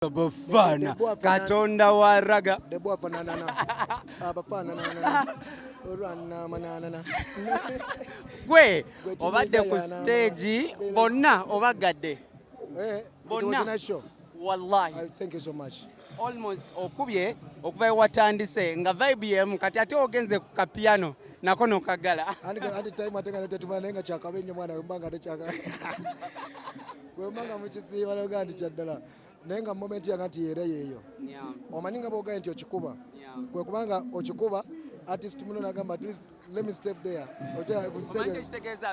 Bafana Katonda wa RAGGA gwe obadde ku stage bonna obagadde bonna wallahi thank you so much almost okubye okuva watandise nga vibe yemu kati ate ogenze ku kapiano nako nokagala andi time atenga tetumana nenga chakabenye mwana wembanga techaka wembanga mukisiba logandi chaddala nenga moment yangati yera yeyo omaninga boga nti okikuba kwe kubanga okikuba artist muno nagamba at least let me step there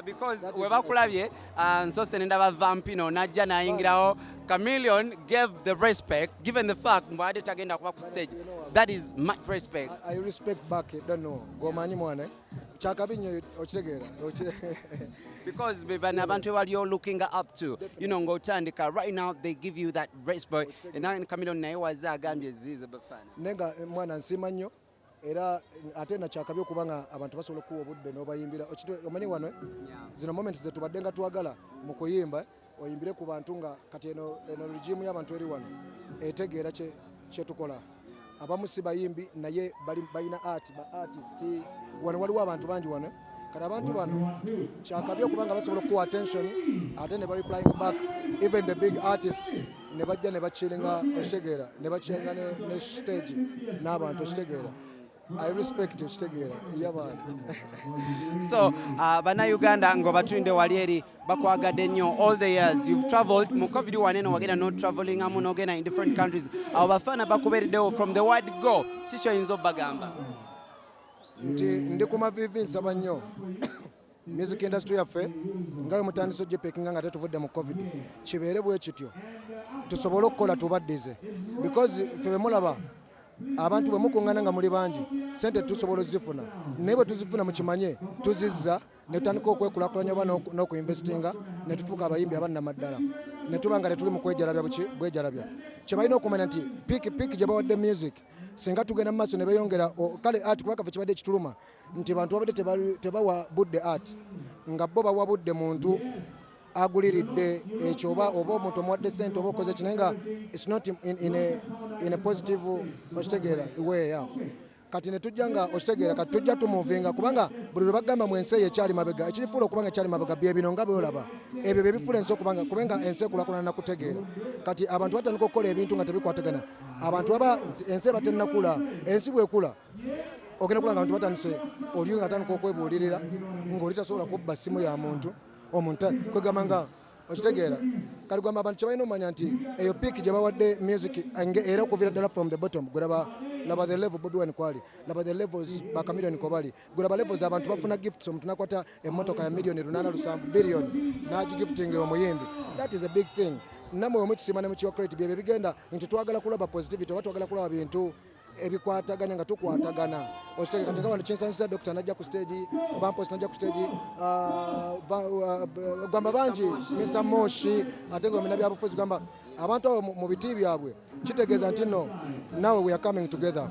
because we bakulabye so senenda ba vampino najja nayingirawo Chameleon gave the respect given the fact mbade tagenda kuba ku stage that is much respect. I respect back don't know gomanyi mwana chakabinyo okitegera because bebana abantu wali you're looking up to you know ngotandika right now they give you that respect and now Chameleon naye waza agambye Ziza Bafana nenga mwana nsima nnyo era ate na chakabyo kubanga abantu basobola kuwa budde n'obayimbira omanyi wano zino moments ze tubaddenga twagala mu kuyimba oyimbire ku bantu nga kati eno regime y'abantu eri wano etegeera kye tukola abamu si bayimbi naye balina artist wano waliwo abantu bangi wano kati abantu bano kyakabyo kubanga basobola kuwa attention ate ne replying back even the big artists ne bajja ne bachiringa oshtegera ne bachiringa ne stage n'abantu oshtegera I respect it stegera yabana so bana Uganda ngo batwinde walieri bakwagadde nnyo all the years you've traveled mu covid waneno wagenda no traveling amu nogena in different countries abo bafana bakubereddewo from the word go ticho yinzo bagamba ndi kuma vivi nsaba nnyo music industry yaffe ngayo mutandiso jepekinga nga tetuvudde mu covid kibeere bwe kityo tusobole okukola tubaddize because febe mulaba abantu bamukungana nga muli bangi sente tusobola zifuna nebo tuzifuna mu kimanye tuzizza ne tutandika okwekulakulanya bano n'okuinvestinga ne tufuka abayimbi abanna maddala ne tubanga tuli mu kwejalabya bwejalabya kibalina okumanya nti piki gye bawadde music singa tugenda mu maaso ne beeyongera kale art kubaka fe kibadde ekituluma nti bantu babadde tebawa budde art nga bo bawa budde muntu aguliridde ekyo oba omuntu omuwadde sente oba okoze kinenga it's not in a positive okitegera way kati ne tujjanga okitegera kati tujja tumuvinga kubanga buli lwe bagamba mu ensi ekyali mabega ekirifuula okubanga ekyali mabega bye bino nga byolaba ebyo bye bifuula ensi kubenga ensi ekulakulana nakutegeera kati abantu batandika okukola ebintu nga tebikwatagana abantu aba ensi batennakula ensi bwekula ogenda kulanga abantu batandise oli nga atandika okwebuulirira ng'oli tasobola kubba simu ya muntu omuntu kwegamanga okitegeera kali gwamba abantu kyebalina omanya nti eyo piiki gye bawadde music era okuvira ddala from the bottom gweraba laba the level Bobi Wine kwali laba the levels ba Chameleon ko bali gweraba levels abantu bafuna gifts omuntu nakwata emmotoka ya milioni 8.7 billion naji gifting omuyimbi that is a big thing namwe omukisimane mukiwa credit bye bigenda nti twagala kulaba positivity oba twagala kulaba bintu ebikwataganya nga tukwatagana okitegeka kati nga wano kyensanyiza Dr. najja ku stage Vampos najja ku stage gwamba bangi Mr. Moshi ate nga omina byabufuzi gwamba abantu abo mu biti byabwe kitegeeza nti no now we are coming together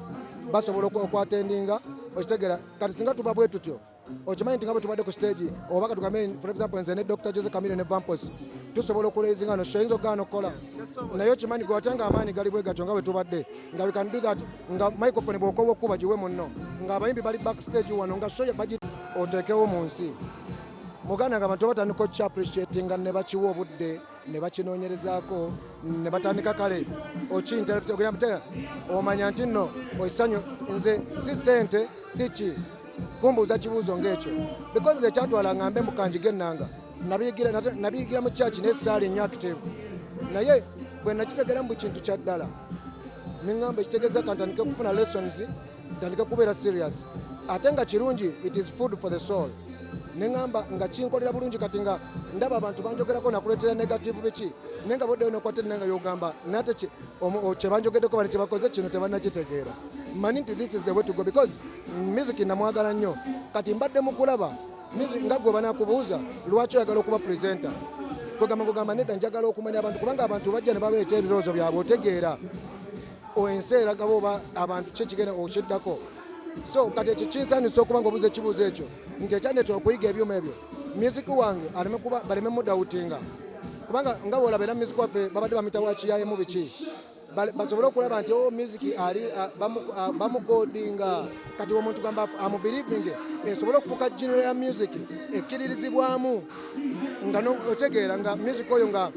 basobola okwatendinga okitegera kati singa tuba bwe tutyo okimanyi nti nga bwe tubadde ku stage oba katugambe for example nze ne Dr. Jose Chameleon ne Vampos tusobola okulezinga no shoyinza okugaana okukola naye okimanyi gwatanga amaanyi gali bwe gatyo nga bwe tubadde nga we can do that nga microphone bw'okoba okuba giwe munno nga abayimbi bali backstage wano nga shoye bagi oteekewo mu nsi muganda nga abantu batandika okukyapreciatinga ne bakiwa obudde ne bakinoonyerezaako ne batandika kale okinterpretegera omanya nti nno okisanyo nze si sente si ki kumbuuza kibuuzo ng'ekyo because nze kyatwala ngambe mukanjige ennanga nabiyigira mu church n'essaali nnyo active naye bwe nakitegera mu kintu kya ddala ningamba ekitegeeza kantandike kufuna lessons ntandike kubeera serious ate nga kirungi it is food for the soul nengamba nga kinkolera bulungi kati nga ndaba abantu banjogerako nakuleetera negative biki nenga boddeyo nokwate nenga yogamba nate kye banjogeddeko bani kye bakoze kino tebannakitegeera mani nti this is the way to go because music namwagala nnyo kati mbadde mu kulaba nga gwe banakubuuza lwaki oyagala okuba presenter kugamba nedda njagala okumanya abantu kubanga abantu bajja ne babeeta ebirowoozo byabwe otegeera ensi eragaba oba abantu kyekigenda okiddako so kati ekyo kinsanisa okuba nga obuuza ekibuuzo ekyo nti ekyandeeta okuyiga ebyuma ebyo music wange aleme kuba baleme mudawutinga kubanga nga bwolaba era music waffe babadde bamita wa kiyaaye mu biki basobole okulaba nti music ali bamukodinga kati omuntu gamba amubelieving esobole okufuuka genre ya music ekkiririzibwamu nga otegeera nga music oyo nga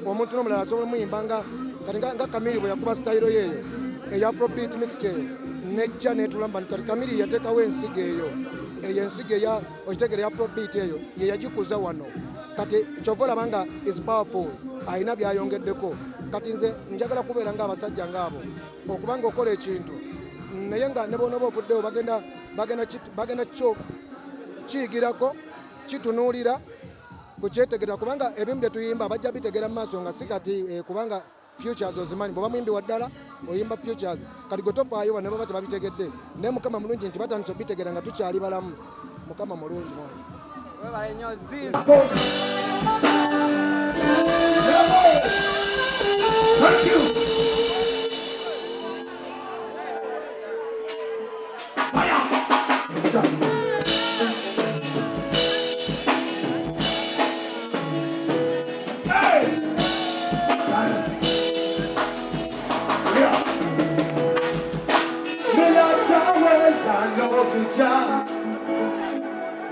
omuntu n'omulala asobola omuyimba nga kati nga Kamili bwe yakuba style yeeyo eya afrobeat mixed eyo nejja netulamba kati Kamili yateekawo ensigo eyo ensigo eya okitegeera ya afrobeat eyo ye yagikuza wano kati kyova olaba nga is powerful ayina byayongeddeko kati nze njagala kubeera ng'abasajja ng'abo okubanga okola ekintu naye nga ne bona oba ovuddewo bagenda kyo kiyigirako kitunuulira kukyetegerera kubanga ebimu bye tuyimba bajja bitegera mu maaso nga si kati kubanga futures ozimanyi bw'oba muyimbi wa ddala oyimba futures kati gwe tofaayo bano baba tebabitegedde naye mukama mulungi nti batandise obitegera nga tukyali balamu mukama mulungi webale nnyo Ziza. Thank you.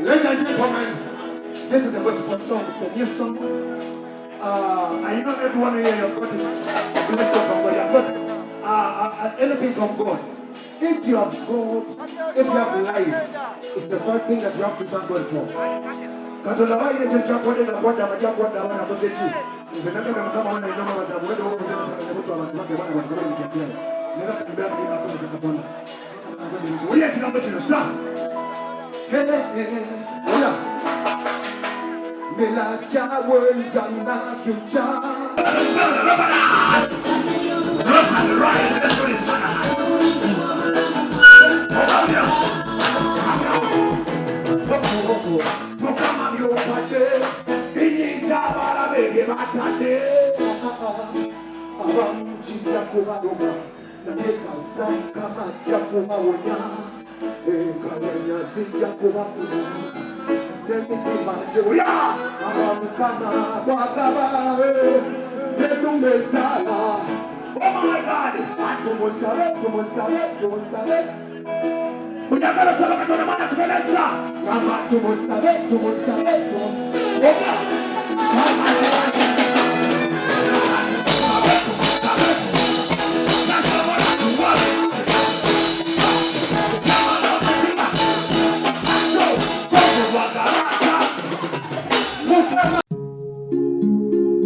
Ladies and gentlemen, this is a gospel song. It's a new song. I know everyone here have got a blessing from God. You have got anything from God. If you have God, if you have life, it's the first thing that you have to thank God for. Katonda wa ile cha kwenda na kwenda maja kwenda wana kote chi. Ndio kama wana inoma watabu wewe wewe unataka mtu abantu wake bwana watu wale nikiambia. Nenda kumbea kwa kwa Katonda. Ulia chikambo chino sa. Oya. Mela chawo zanga kucha.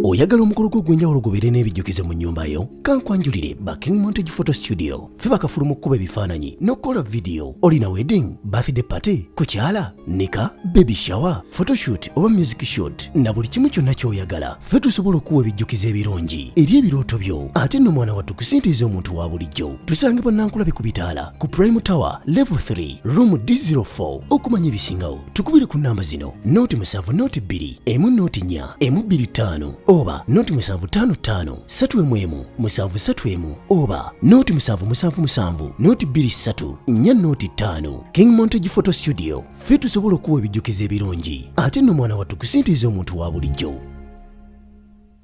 Oyagala omukolo gw'ogwenjawulo gubeere n'ebijjukize mu nnyumba yo kankwanjulire Backing Montage Photo Studio ffe bakafuluma okukuba ebifaananyi n'okukola video. Olina wedding, birthday party, kukyala, nika, baby shower, photoshoot oba music shoot na buli kimu kyonna ky'oyagala ffe tusobola okuwa ebijjukize ebirungi eri ebirooto byo ate nno mwana wattu kusintiiza omuntu wa bulijjo. Tusange Bannankulabi ku Bitaala ku Prime Tower Level 3 Room D04. Okumanya ebisingawo tukubire ku nnamba zino 0702 104 125 oba noti 755 3 731 oba noti 777 noti 23 4 noti 5. King Montage Photo Studio ffe tusobola okuwa ebijjukize ebirungi ate nno mwana wattu kusintiiza omuntu wa bulijjo.